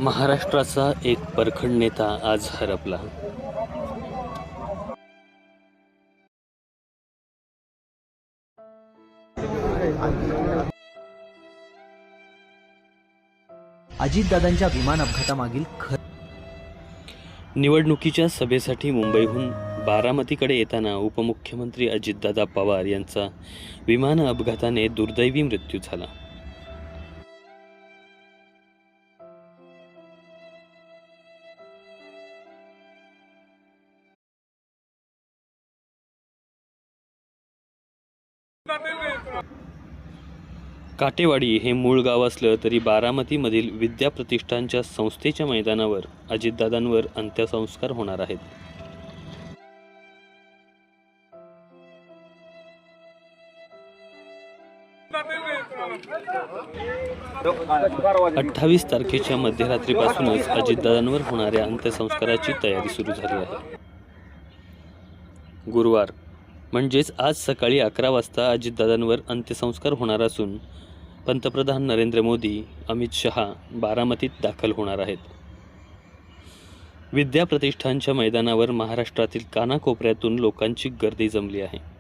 महाराष्ट्राचा एक परखड नेता आज हरपला. अजितदादांच्या विमान अपघातामागील निवडणुकीच्या सभेसाठी मुंबईहून बारामतीकडे येताना उपमुख्यमंत्री अजितदादा पवार यांचा विमान अपघाताने दुर्दैवी मृत्यू झाला. 'काटेवाडी' हे मूळ गाव असलं तरी बारामतीमधील विद्या प्रतिष्ठानच्या संस्थेच्या मैदानावर अजितदादांवर अंत्यसंस्कार होणार आहेत. अठ्ठावीस तारखेच्या मध्यरात्रीपासूनच अजितदादांवर होणाऱ्या अंत्यसंस्काराची तयारी सुरू झाली आहे. गुरुवार म्हणजेच आज सकाळी 11 वाजता अजितदादांवर अंत्यसंस्कार होणार असून पंतप्रधान नरेंद्र मोदी, अमित शहा बारामतीत दाखल होणार आहेत. विद्या प्रतिष्ठानच्या मैदानावर महाराष्ट्रातील कानाकोपऱ्यातून लोकांची गर्दी जमली आहे.